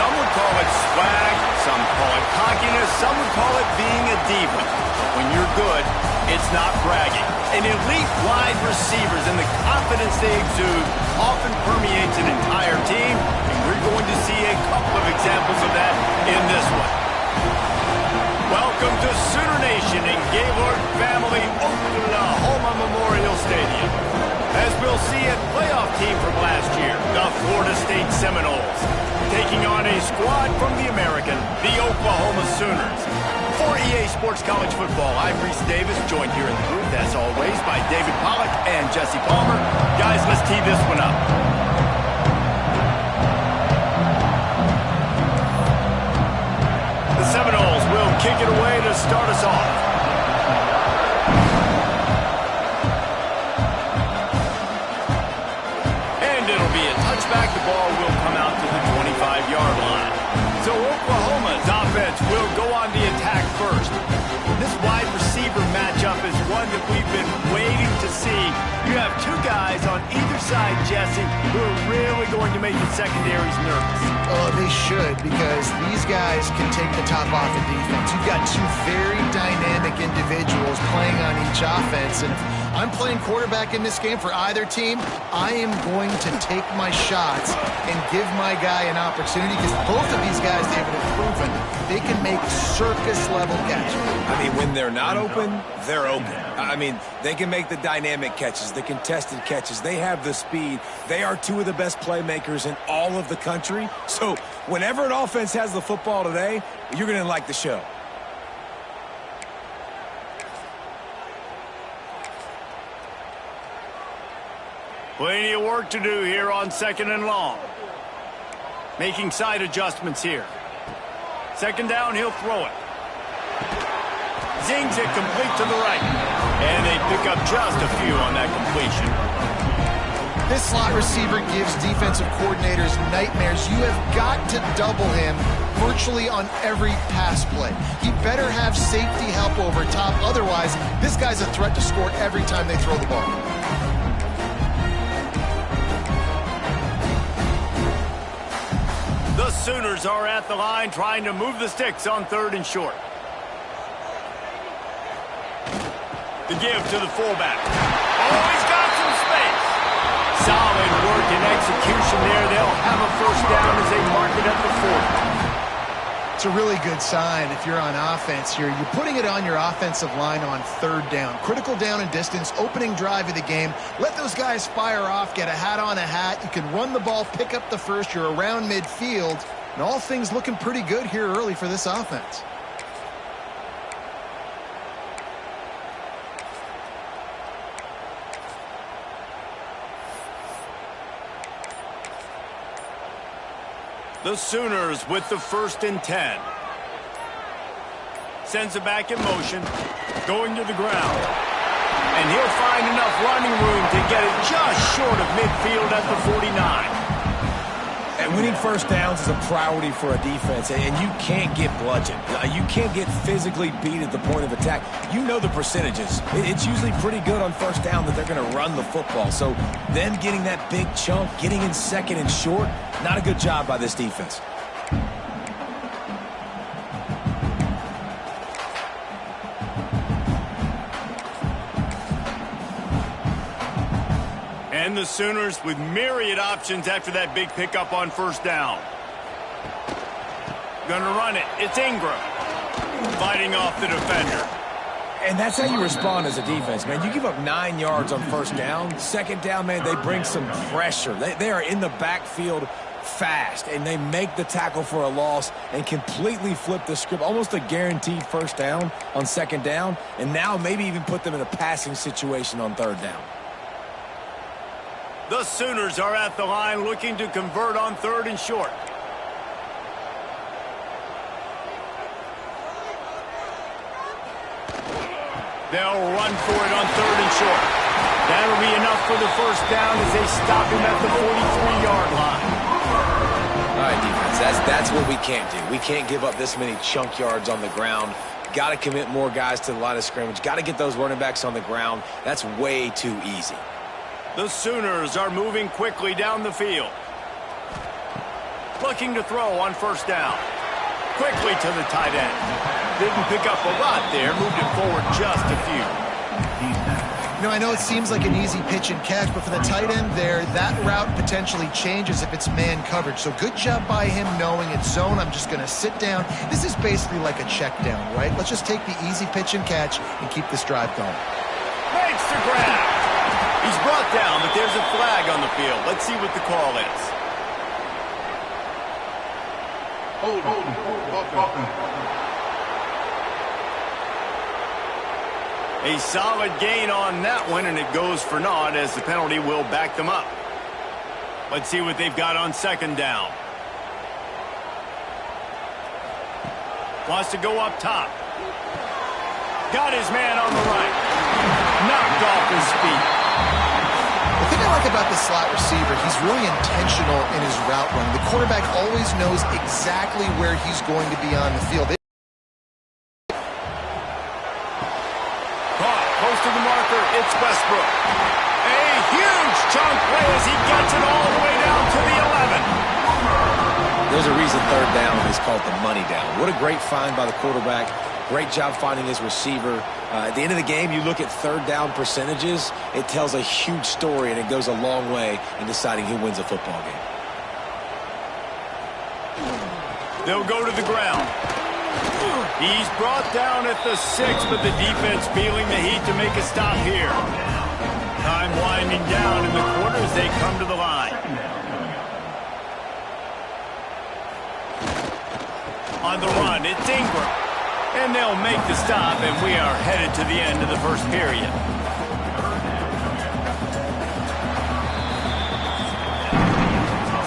Some would call it swag, some call it cockiness, some would call it being a diva. But when you're good, it's not bragging. And elite wide receivers and the confidence they exude often permeates an entire team, and we're going to see a couple of examples of that in this one. Welcome to Sooner Nation and Gaylord family Oklahoma Memorial Stadium. As we'll see a playoff team from last year, the Florida State Seminoles, taking on a squad from the American, the Oklahoma Sooners. For EA Sports College Football, I'm Reese Davis, joined here in the booth, as always, by David Pollack and Jesse Palmer. Guys, let's tee this one up. The Seminoles will kick it away to start us off. And it'll be a touchback. The ball will come out to the 25-yard line. So Oklahoma's offense will go on the attack first. This wide receiver matchup is one that we've been waiting to see. You have two guys on either side, Jesse, who are really going to make the secondaries nervous. Oh, they should, because these guys can take the top off of defense. You've got two very dynamic individuals playing on each offense, and if I'm playing quarterback in this game for either team, I am going to take my shots and give my guy an opportunity, because both of these guys, David, have proven they can make circus-level catches. I mean, when they're not open, they're open. I mean, they can make the dynamic catches, the contested catches. They have the speed. They are two of the best playmakers in all of the country. So whenever an offense has the football today, you're going to like the show. Plenty of work to do here on 2nd and long. Making side adjustments here. 2nd down, he'll throw it. Zings it complete to the right. And they pick up just a few on that completion. This slot receiver gives defensive coordinators nightmares. You have got to double him virtually on every pass play. He better have safety help over top. Otherwise, this guy's a threat to score every time they throw the ball. The Sooners are at the line trying to move the sticks on 3rd and short. The give to the fullback. Oh, he's got some space. Solid work and execution there. They'll have a 1st down as they mark it at the 40. It's a really good sign if you're on offense here. You're putting it on your offensive line on 3rd down. Critical down and distance, opening drive of the game. Let those guys fire off, get a hat on a hat. You can run the ball, pick up the first. You're around midfield. And all things looking pretty good here early for this offense. The Sooners with the 1st and 10. Sends it back in motion. Going to the ground. And he'll find enough running room to get it just short of midfield at the 49. And winning 1st downs is a priority for a defense, and you can't get bludgeoned. You can't get physically beat at the point of attack. You know the percentages. It's usually pretty good on 1st down that they're going to run the football. So them getting that big chunk, getting in 2nd and short, not a good job by this defense. And the Sooners with myriad options after that big pickup on 1st down. Gonna run it. It's Ingram. Fighting off the defender. And that's how you respond as a defense, man. You give up 9 yards on 1st down. 2nd down, man, they bring some pressure. They are in the backfield fast, and they make the tackle for a loss and completely flip the script. Almost a guaranteed 1st down on 2nd down, and now maybe even put them in a passing situation on 3rd down. The Sooners are at the line looking to convert on 3rd and short. They'll run for it on 3rd and short. That'll be enough for the 1st down as they stop him at the 43-yard line. All right, defense, that's what we can't do. We can't give up this many chunk yards on the ground. Got to commit more guys to the line of scrimmage. Got to get those running backs on the ground. That's way too easy. The Sooners are moving quickly down the field. looking to throw on first down. Quickly to the tight end. Didn't pick up a lot there. Moved it forward just a few. You know, I know it seems like an easy pitch and catch, but for the tight end there, that route potentially changes if it's man coverage. So good job by him knowing it's zone. I'm just going to sit down. This is basically like a check down, right? Let's just take the easy pitch and catch and keep this drive going. Makes the grab. He's brought down, but there's a flag on the field. Let's see what the call is. A solid gain on that one, and it goes for naught as the penalty will back them up. Let's see what they've got on second down. Wants to go up top. Got his man on the right. Knocked off his feet. The thing I like about the slot receiver, he's really intentional in his route run. The quarterback always knows exactly where he's going to be on the field. Close to the marker, it's Westbrook. A huge chunk play as he gets it all the way down to the 11. There's a reason third down is called the money down. What a great find by the quarterback. Great job finding his receiver. At the end of the game, you look at third down percentages, it tells a huge story, and it goes a long way in deciding who wins a football game. They'll go to the ground. He's brought down at the 6, but the defense feeling the heat to make a stop here. Time winding down in the quarter as they come to the line. On the run, it's Ingram. And they'll make the stop, and we are headed to the end of the first period.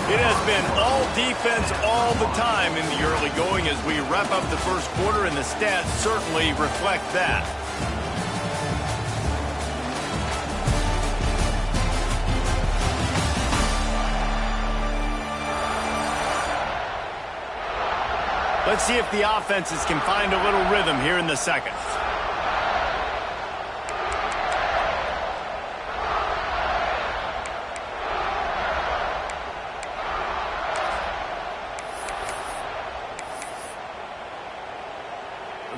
It has been all defense all the time in the early going as we wrap up the first quarter, and the stats certainly reflect that. Let's see if the offenses can find a little rhythm here in the second.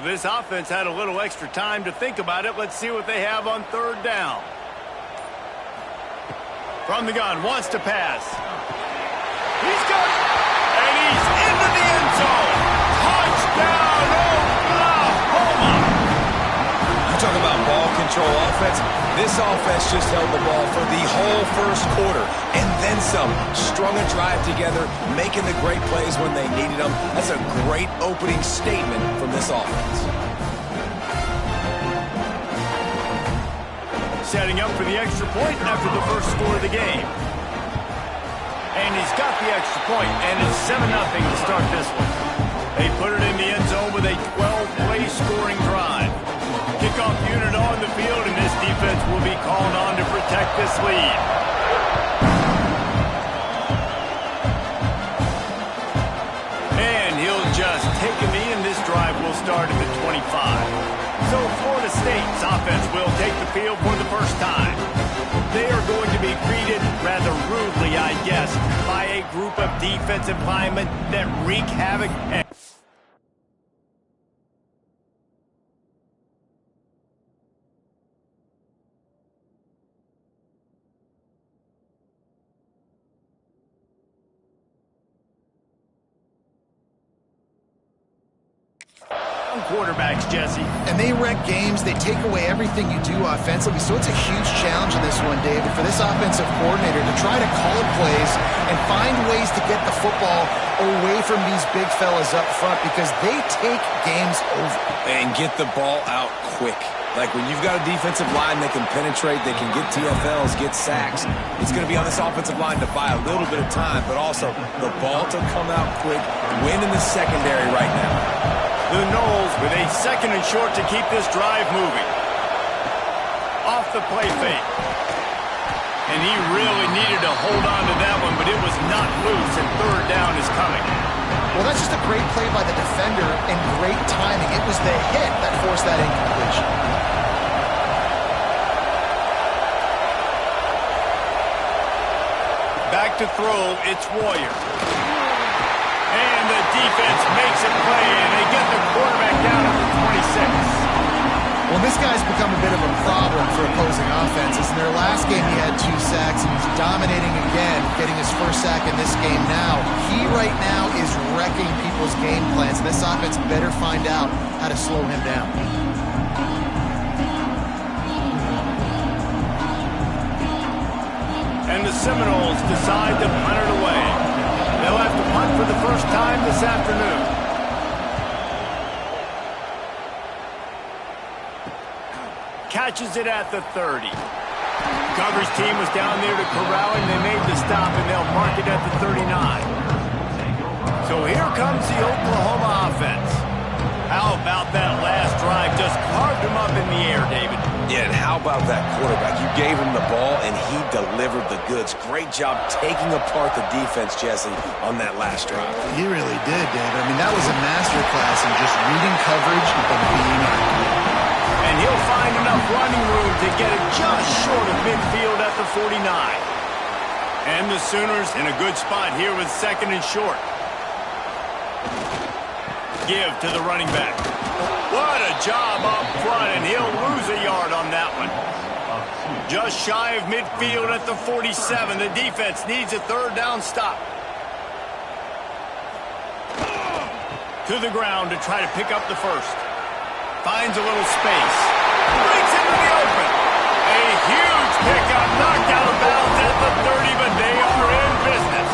This offense had a little extra time to think about it. Let's see what they have on third down. From the gun, wants to pass. He's got it, and he's into the end zone. Touchdown, Oklahoma! You talk about ball control offense. This offense just held the ball for the whole first quarter, and then some. Strung a drive together, making the great plays when they needed them. That's a great opening statement from this offense. Setting up for the extra point after the first score of the game. And he's got the extra point, and it's 7-0 to start this one. They put it in the end zone with a 12-play scoring drive. Kickoff unit on the field, and this defense will be called on to protect this lead. And he'll just take a knee, and this drive will start at the 25. So Florida State's offense will take the field for the first time. They are going to be greeted rather rudely, I guess, by a group of defensive linemen that wreak havoc. Quarterbacks, Jesse. And they wreck games. They take away everything you do offensively. So it's a huge challenge in this one, David, for this offensive coordinator to try to call plays and find ways to get the football away from these big fellas up front because they take games over. And get the ball out quick. Like when you've got a defensive line that can penetrate, they can get TFLs, get sacks, it's going to be on this offensive line to buy a little bit of time, but also the ball to come out quick, win in the secondary right now. The Knowles with a second and short to keep this drive moving. Off the play fake. And he really needed to hold on to that one, but it was not loose, and third down is coming. Well, that's just a great play by the defender and great timing. It was the hit that forced that incompletion. Back to throw, it's Warrior. defense makes a play, and they get the quarterback down at the 26. Well, this guy's become a bit of a problem for opposing offenses. In their last game, he had 2 sacks, and he's dominating again, getting his first sack in this game now. He right now is wrecking people's game plans, and this offense better find out how to slow him down. And the Seminoles decide to punt it away. They'll have to punt for the first time this afternoon. Catches it at the 30. Coverage team was down there to corral him. They made the stop, and they'll mark it at the 39. So here comes the Oklahoma offense. How about that last drive? Just carved him up in the air, David. Yeah, and how about that quarterback? You gave him the ball, and he delivered the goods. Great job taking apart the defense, Jesse, on that last drive. He really did, David. I mean, that was a masterclass in just reading coverage and being accurate. And he'll find enough running room to get it just short of midfield at the 49. And the Sooners in a good spot here with 2nd and short. Give to the running back. What a job up front, and he'll lose a yard on that one. Just shy of midfield at the 47. The defense needs a 3rd down stop. To the ground to try to pick up the first. Finds a little space. Breaks into the open. A huge pickup, knocked out of bounds at the 30, but they are in business.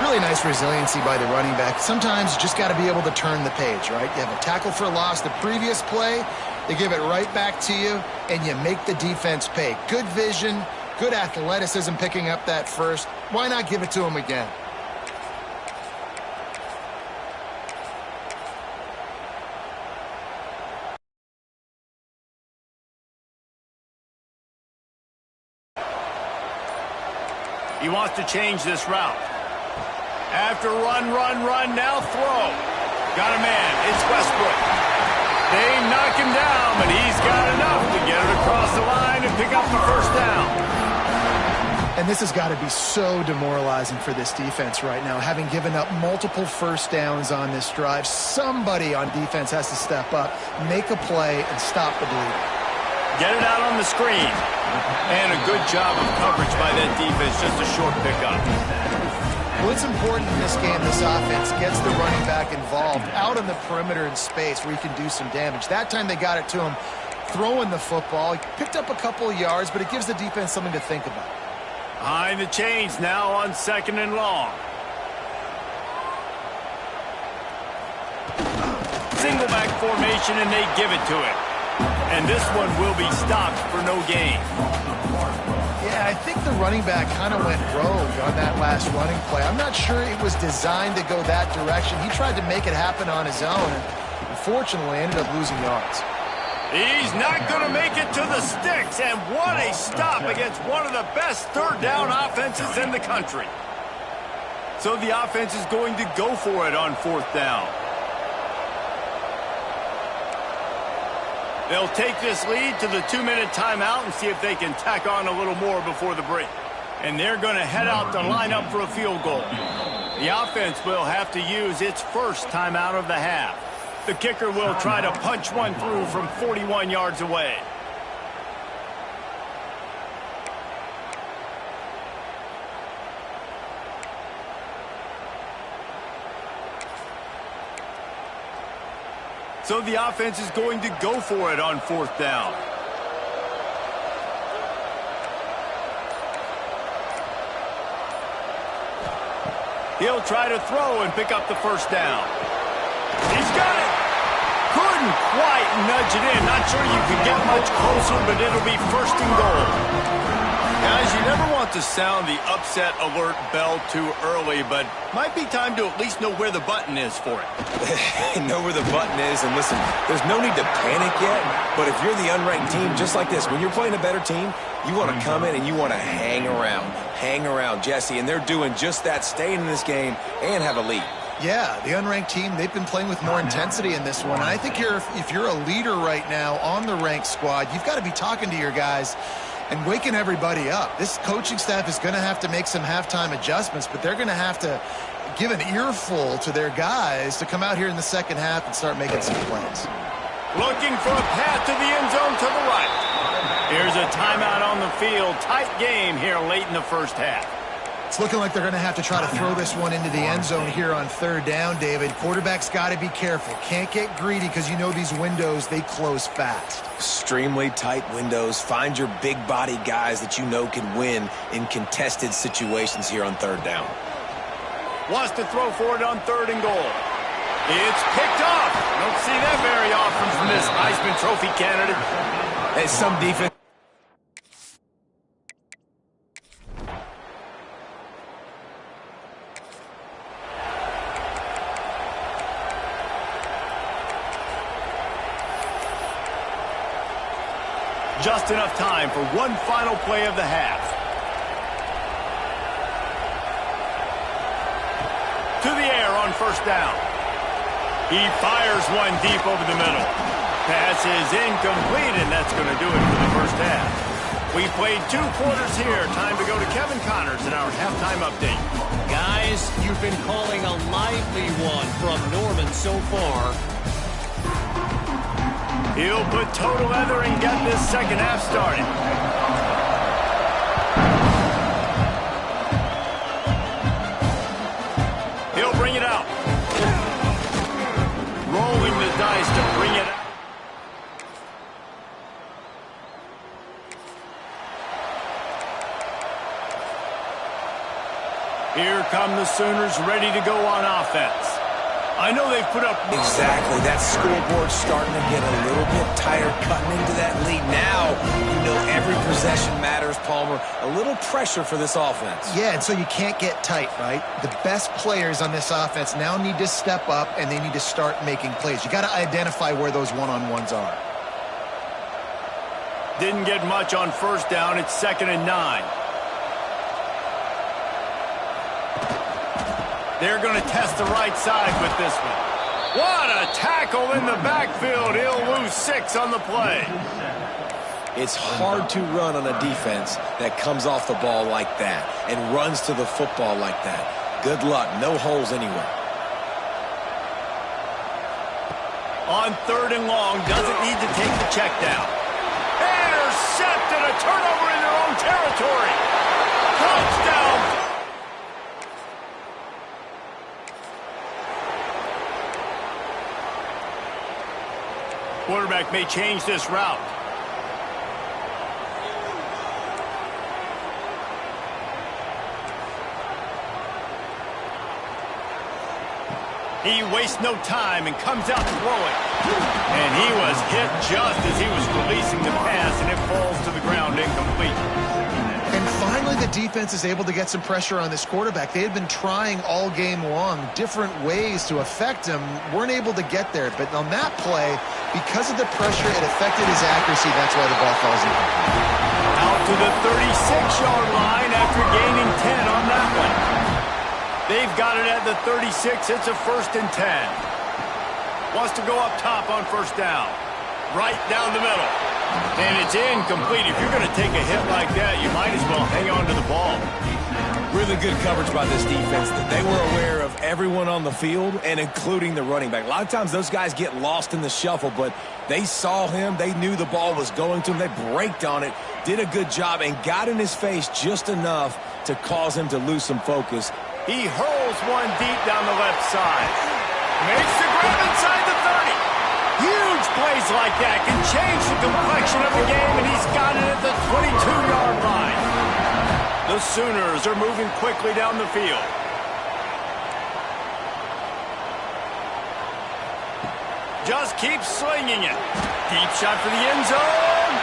Really nice resiliency by the running back. Sometimes you just got to be able to turn the page, right? You have a tackle for loss the previous play, they give it right back to you, and you make the defense pay. Good vision, good athleticism picking up that first. Why not give it to him again? He wants to change this route. After run, now throw. Got a man. It's Westbrook. They knock him down, but he's got enough to get it across the line and pick up the first down. And this has got to be so demoralizing for this defense right now. Having given up multiple first downs on this drive, somebody on defense has to step up, make a play, and stop the bleeding. Get it out on the screen. And a good job of coverage by that defense, just a short pickup. Well, it's important in this game this offense gets the running back involved out on the perimeter in space where he can do some damage. That time they got it to him throwing the football. He picked up a couple of yards, but it gives the defense something to think about. Behind the chains now on 2nd and long. Single back formation, and they give it to him. And this one will be stopped for no gain. Yeah, I think the running back kind of went rogue on that last running play. I'm not sure it was designed to go that direction. He tried to make it happen on his own, and unfortunately ended up losing yards. He's not going to make it to the sticks, and what a stop against one of the best 3rd down offenses in the country. So the offense is going to go for it on 4th down. They'll take this lead to the 2-minute timeout and see if they can tack on a little more before the break. And they're going to head out to line up for a field goal. The offense will have to use its first timeout of the half. The kicker will try to punch one through from 41 yards away. So the offense is going to go for it on 4th down. He'll try to throw and pick up the first down. He's got it. Couldn't quite nudge it in. Not sure you could get much closer, but it'll be 1st and goal. Guys, you never want to sound the upset alert bell too early, but might be time to at least know where the button is for it. Know where the button is, and listen, there's no need to panic yet, but if you're the unranked team, just like this, when you're playing a better team, you want to come in and you want to hang around, Jesse, and they're doing just that, staying in this game and have a lead. Yeah, the unranked team, they've been playing with more intensity in this one. And I think if you're a leader right now on the ranked squad, you've got to be talking to your guys and waking everybody up. This coaching staff is going to have to make some halftime adjustments, but they're going to have to give an earful to their guys to come out here in the second half and start making some plays. Looking for a path to the end zone to the right. Here's a timeout on the field. Tight game here late in the first half. It's looking like they're going to have to try to throw this one into the end zone here on third down, David. Quarterback's got to be careful. Can't get greedy because you know these windows, they close fast. Extremely tight windows. Find your big body guys that you know can win in contested situations here on third down. Wants to throw for it on 3rd and goal. It's picked off. Don't see that very often from this Heisman Trophy candidate. And some defense. Just enough time for one final play of the half. To the air on 1st down. He fires one deep over the middle. Pass is incomplete, and that's going to do it for the first half. We played 2 quarters here. Time to go to Kevin Connors in our halftime update. Guys, you've been calling a lively one from Norman so far. He'll put total leather and get this second half started. He'll bring it out. Rolling the dice to bring it out. Here come the Sooners ready to go on offense. I know they've put up... Exactly. That scoreboard's starting to get a little bit tired cutting into that lead. Now, you know every possession matters, Palmer. A little pressure for this offense. Yeah, and so you can't get tight, right? The best players on this offense now need to step up, and they need to start making plays. You got to identify where those one-on-ones are. Didn't get much on 1st down. It's 2nd and 9. They're going to test the right side with this one. What a tackle in the backfield. He'll lose 6 on the play. It's hard to run on a defense that comes off the ball like that and runs to the football like that. Good luck. No holes anywhere. On 3rd and long, doesn't need to take the check down. Intercepted, a turnover in their own territory. Touchdown. Quarterback may change this route. He wastes no time and comes out throwing. And he was hit just as he was releasing the pass, and it falls to the ground incomplete. And finally, the defense is able to get some pressure on this quarterback. They had been trying all game long different ways to affect him. Weren't able to get there. But on that play, because of the pressure, it affected his accuracy. That's why the ball falls incomplete. Out to the 36-yard line after gaining 10 on that one. They've got it at the 36. It's a 1st and 10. Wants to go up top on 1st down. Right down the middle. And it's incomplete. If you're going to take a hit like that, you might as well hang on to the ball. Really good coverage by this defense. They were aware of everyone on the field and including the running back. A lot of times those guys get lost in the shuffle, but they saw him. They knew the ball was going to him. They braked on it, did a good job, and got in his face just enough to cause him to lose some focus. He hurls one deep down the left side. Makes the grab inside the 30. Huge plays like that can change the complexion of the game, and he's got it at the 22-yard line. The Sooners are moving quickly down the field. Just keeps slinging it. Deep shot for the end zone.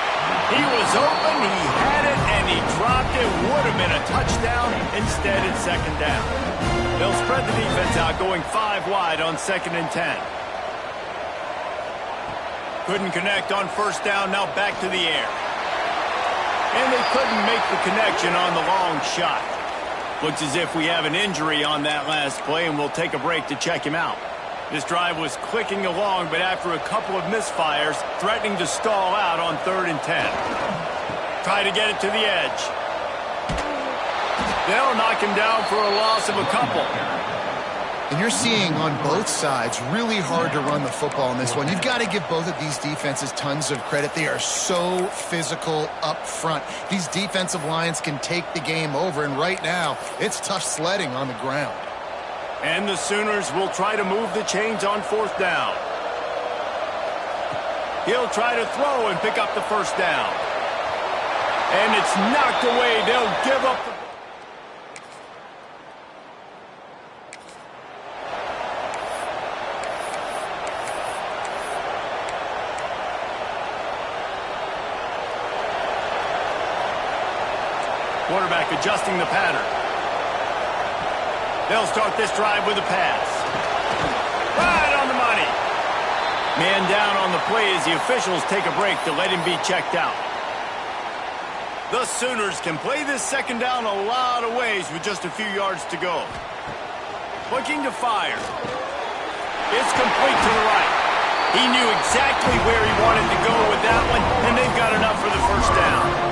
He was open, he had it, and he dropped it. Would have been a touchdown. Instead, it's 2nd down. They'll spread the defense out, going 5 wide on 2nd and 10. Couldn't connect on 1st down, now back to the air. And they couldn't make the connection on the long shot. Looks as if we have an injury on that last play, and we'll take a break to check him out. This drive was clicking along, but after a couple of misfires, threatening to stall out on 3rd and 10. Try to get it to the edge. They'll knock him down for a loss of a couple. And you're seeing on both sides really hard to run the football in this one. You've got to give both of these defenses tons of credit. They are so physical up front. These defensive lines can take the game over, and right now, it's tough sledding on the ground. And the Sooners will try to move the chains on 4th down. He'll try to throw and pick up the 1st down. And it's knocked away. They'll give up the... Quarterback adjusting the pattern. They'll start this drive with a pass. Right on the money. Man down on the play as the officials take a break to let him be checked out. The Sooners can play this 2nd down a lot of ways with just a few yards to go. Looking to fire. It's complete to the right. He knew exactly where he wanted to go with that one, and they've got enough for the 1st down.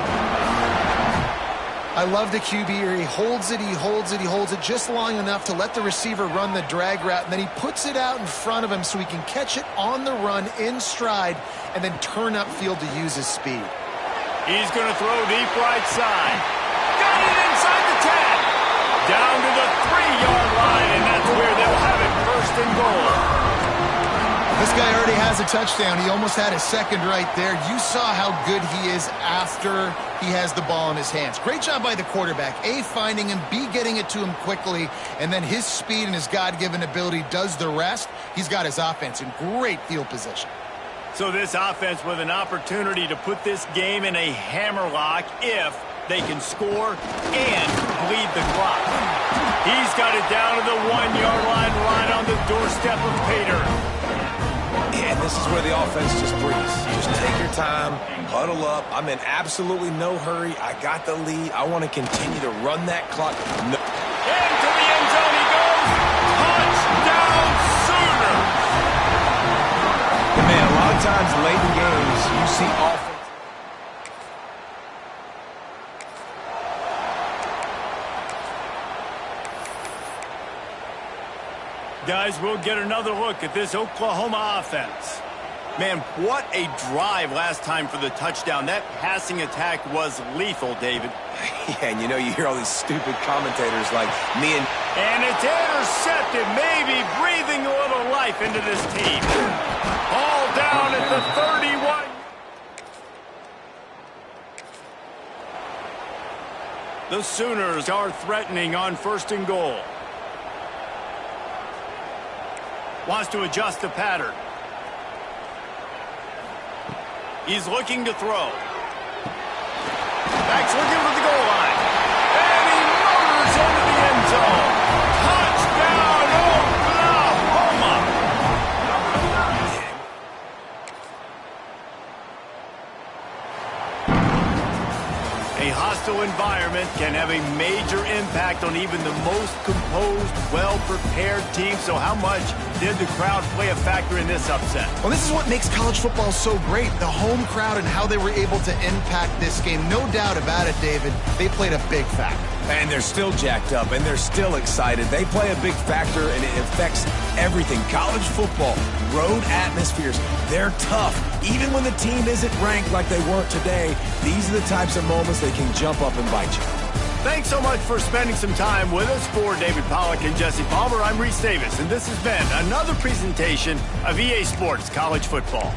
I love the QB here. He holds it, he holds it, he holds it just long enough to let the receiver run the drag route, and then he puts it out in front of him so he can catch it on the run in stride and then turn upfield to use his speed. He's going to throw deep right side. Got it inside the 10. Down to the 3-yard line, and that's where they'll have it 1st and goal. This guy already has a touchdown. He almost had a 2nd right there. You saw how good he is after he has the ball in his hands. Great job by the quarterback. A, finding him, B, getting it to him quickly, and then his speed and his God-given ability does the rest. He's got his offense in great field position. So this offense with an opportunity to put this game in a hammerlock if they can score and bleed the clock. He's got it down to the 1-yard line right on the doorstep of Pater. And this is where the offense just breathes. Just take your time, huddle up. I'm in absolutely no hurry. I got the lead. I want to continue to run that clock. No. Into the end zone he goes. Touchdown, Sooners! Man, a lot of times late in games, you see offense. Guys, we'll get another look at this Oklahoma offense. Man, what a drive last time for the touchdown. That passing attack was lethal, David. Yeah, and you know, you hear all these stupid commentators like me and... And it's intercepted, maybe breathing a little life into this team. All down at the 31. The Sooners are threatening on 1st and goal. Wants to adjust the pattern. He's looking to throw. Back's looking for the goal line. And he motors into the end zone. Touchdown, Oklahoma! A hostile environment can have a major impact on even the most composed, well-prepared team. So how much did the crowd play a factor in this upset? Well, this is what makes college football so great, the home crowd and how they were able to impact this game. No doubt about it, David. They played a big factor. And they're still jacked up, and they're still excited. They play a big factor, and it affects everything. College football, road atmospheres, they're tough. Even when the team isn't ranked like they weren't today, these are the types of moments they can jump up and bite you. Thanks so much for spending some time with us. For David Pollack and Jesse Palmer, I'm Reese Davis, and this has been another presentation of EA Sports College Football.